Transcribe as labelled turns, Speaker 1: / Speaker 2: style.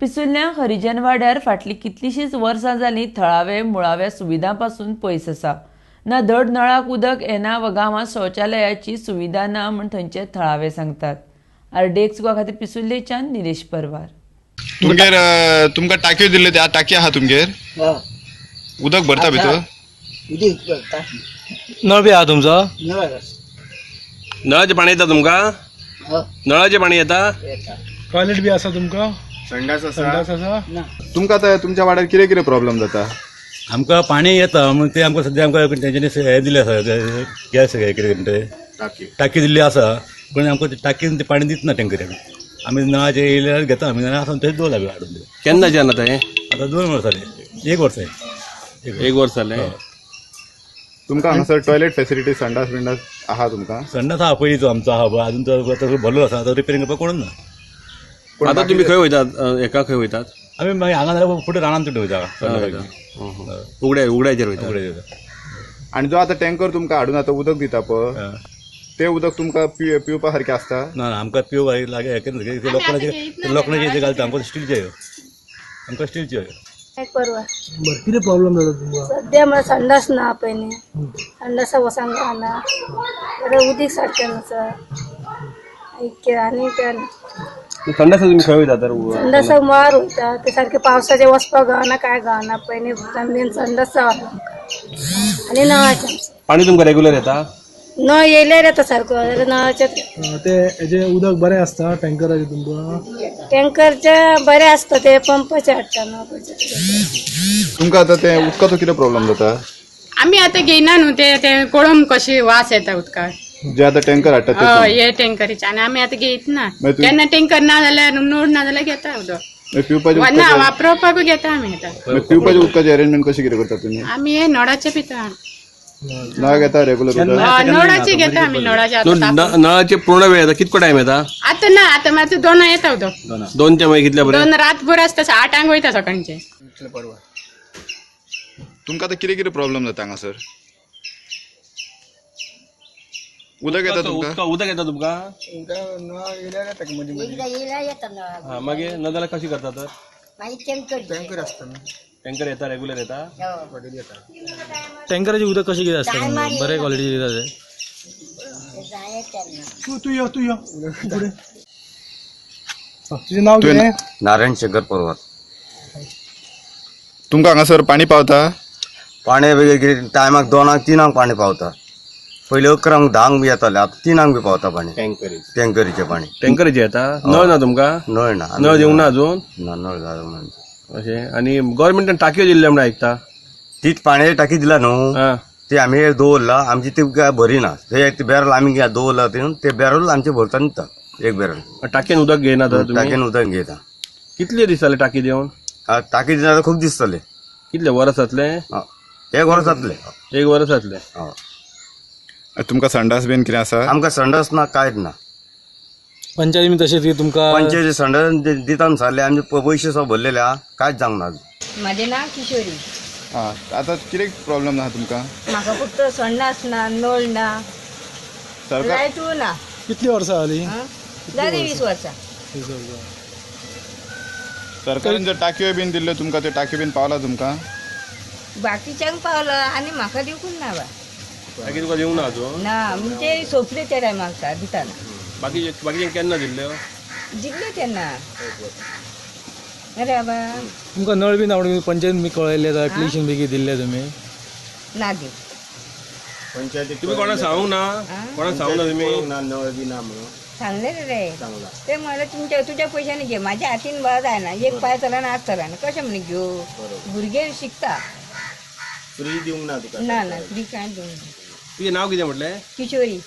Speaker 1: पिसुल्ल्या हरिजन वाड्यार फाटली कितलीशींच वर्सां जालीं थळावे मुळाव्या सुविधांपासून पयस आसा. ना धड नळाक उदक येना वा गांवांत शौचालयाची सुविधा ना म्हूण थंयचे थळावे सांगतात. RDX गोवा खातीर पिसुल्लेच्यान निलेश परवार.
Speaker 2: तुमकां टाकयो दिल्ल्यो त्या टाकी आहा तुमगेर उदक भरता भितर
Speaker 3: नळ बी आहा तुमचो
Speaker 4: नळाचें पाणी येता तुमकां नळाचें पाणी येता
Speaker 3: टॉयलेट बी आसा तुमकां
Speaker 2: संडास
Speaker 3: संडास आसा
Speaker 2: तुमकां आतां तुमच्या वाड्यार कितें कितें प्रॉब्लेम जाता
Speaker 5: आमकां पाणी येता म्हूण ते आमकां सद्या आमकां तेंच्यांनी हे दिल्लें आसा गॅस हे कितें ते टाकी दिल्ली आसा पण आमकां टाकीन ते पाणी दितना टँकऱ्याक आमी नळाचे येयल्यार घेता आमी आसा थंयच दवरला बी हाडून
Speaker 4: केन्नाच्यान आतां हें
Speaker 5: आतां 2 वर्सां जालीं 1 वर्स
Speaker 4: एक वर्स जालें
Speaker 2: तुमकां हांगासर टॉयलेट फॅसिलिटी संडास बिंडास आहा तुमकां
Speaker 5: संडास आहा पयलींचो आमचो आहा पळय अजून तो भरलो आसा तो रिपेरिंग करपाक कोण ना.
Speaker 4: आतां तुमी खंय वयतात एका खंय वयतात
Speaker 5: आमी मागीर हांगा जाल्यार फुडें रानांत तुट वयता
Speaker 4: उगड्याचेर वयता
Speaker 2: आनी जो आतां टँकर तुमकां हाडून आतां उदक दिता पळय ते उदक तुमकां पिवपा सारकें आसता
Speaker 5: ना आमकां पिव लागे हे लोखणाचे घालता आमकां स्टीलचे आमकां स्टीलचे
Speaker 6: परवा
Speaker 3: कितें प्रॉब्लेम जाता तुमकां
Speaker 6: सध्या मला संडास ना पयलीं संडासा वसांक गावना उदीक सारकें नसा आनी
Speaker 4: संडास तुमी खंय वयता तर
Speaker 6: संडासाक मळार वयता ते सारकें पावसाचें वचपाक गावना काय गावना पयलीं मेन संडास जावना आनी नळाचें
Speaker 4: पाणी तुमकां रेग्युलर येता
Speaker 6: नळ येयल्यार येता सारको जाल्यार नळाचें
Speaker 3: ते हेजे उदक बरें आसता टँकराचे तुमकां
Speaker 6: टँकरचे बरें आसता ते पंपाचे हाडटा नळाचे
Speaker 2: तुमकां आतां ते उदकाचो कितें प्रॉब्लेम जाता
Speaker 7: आम्ही आता घेयना न्हू ते कळम कशी वास येता उदकाक
Speaker 2: जे आतां टँकर हाडटा ते
Speaker 7: हे टँकरीचे आनी आमी आतां घेयत ना
Speaker 2: मागीर तुम्ही-
Speaker 7: केन्ना टँकर ना जाल्यार नळ ना जाल्यार घेता उदक
Speaker 2: पिवपाचे
Speaker 7: ना वापरपाकूय घेता आमी आतां
Speaker 2: पिवपाच्या उदकाचे अरेंजमेंट कशें कितें करता तुमी
Speaker 7: आमी हे नळाचे पिता
Speaker 2: नळ घेता रेग्युलर उदक
Speaker 7: नळाचे घेता आमी नळाचे आतां
Speaker 4: नळाचे पूर्ण वेळ येता कितको टायम येता
Speaker 7: आतां ना आतां मात्र 2 येता उदक
Speaker 4: 2च्या मागीर कितल्या पर्यंत
Speaker 7: 2 रातभर आसता 8 वयता सकाळचे
Speaker 2: तुमकां आतां कितें कितें प्रॉब्लेम जाता हांगासर उदक येता तुमकां
Speaker 4: उदक येता तुमकां हा मागीर न जाल्यार कशी करता तर टँकर येता रेग्युलर येता
Speaker 3: टँकराचे उदक कशें कितें आसता बरे क्वालिटीचे दिता ते तू यो पुढे तुजें नांव कितें
Speaker 8: नारायण शेखर परवार
Speaker 2: तुमकां हांगासर पाणी पावता
Speaker 8: पाणी टायमाक 2 3 पाणी पावता पयलीं 11 10 बी येतालें आतां 3 बी पावता पाणी टँकरीचें पाणी
Speaker 4: टँकरीचे येता नळ ना तुमकां
Speaker 8: नळ ना
Speaker 4: नळ दिवंक ना अजून
Speaker 8: ना नळ घालूंक ना
Speaker 4: अशें आनी गव्हर्मेंटान टाकयो दिल्ल्यो म्हणून आयकता
Speaker 8: तीच पाण्याची टाकी दिला न्हू
Speaker 4: हा
Speaker 8: ती आमी दवरला आमची ती काय भरिना ते एक बॅरल आमी दवरला ते बॅरल आमचे भरता न्हिता एक बॅरल
Speaker 4: टाकयेन उदक घेयना तर तुमी
Speaker 8: टाकयेन उदक घेता
Speaker 4: कितले दीस जाले टाकी दिवन
Speaker 8: टाकी दिना खूब दीस जाले
Speaker 4: कितले वर्स जातले
Speaker 8: 1 वर्स जातले
Speaker 4: 1 वर्स जातले
Speaker 2: तुमकां संडास बीन कितें आसा
Speaker 8: आमकां संडास ना कांयच ना
Speaker 3: पंचायती तशेंच की तुमकां
Speaker 8: पंचायती संडास दिता सांगले आमचे पयशे सो भरलेले आहा कांयच जावंक ना
Speaker 6: म्हाजें नांव किशोरी
Speaker 2: आतां कितें प्रॉब्लेम आहा तुमकां
Speaker 6: म्हाका फक्त संडास ना नळ ना
Speaker 2: सरकार
Speaker 6: लायटू ना
Speaker 3: कितली वर्सां जालीं
Speaker 6: जाली 20 वर्सां
Speaker 2: सरकारान जर टाकयो बीन दिल्ल्यो तुमकां त्यो टाकयो बीन पावला तुमकां
Speaker 6: बाकीच्यांक पावलो आनी म्हाका दिवकूच ना बा
Speaker 4: टाकी तुका दिवंक ना अजून
Speaker 6: ना म्हणजे सोंपले त्या टायमाक दिताना
Speaker 4: बाकीचे केन्ना दिल्ल्यो
Speaker 6: जिखले तेन्ना अरे बाबा
Speaker 3: तुमकां नळ बी आवडून पंचायत बी कळयले जाल्यार ऍप्लिकेशन बी दिल्ले तुमी
Speaker 6: ना दिव
Speaker 4: तुम्ही कोणाक सांगूंक ना कोणाक सांगूंक ना तुमी
Speaker 8: नळ बी ना म्हणून
Speaker 6: सांगले रे ते म्हणलं तुझ्या पैशाने घे माझ्या हातीन बळ जायना एक पाय चला ना हात चला ना कशें म्हणे घेऊ भुरगे शिकता
Speaker 8: फ्री दिवंक ना तुका
Speaker 6: ना फ्री काय देऊ
Speaker 4: तुझे नाव कितें म्हटलें
Speaker 6: किशोरी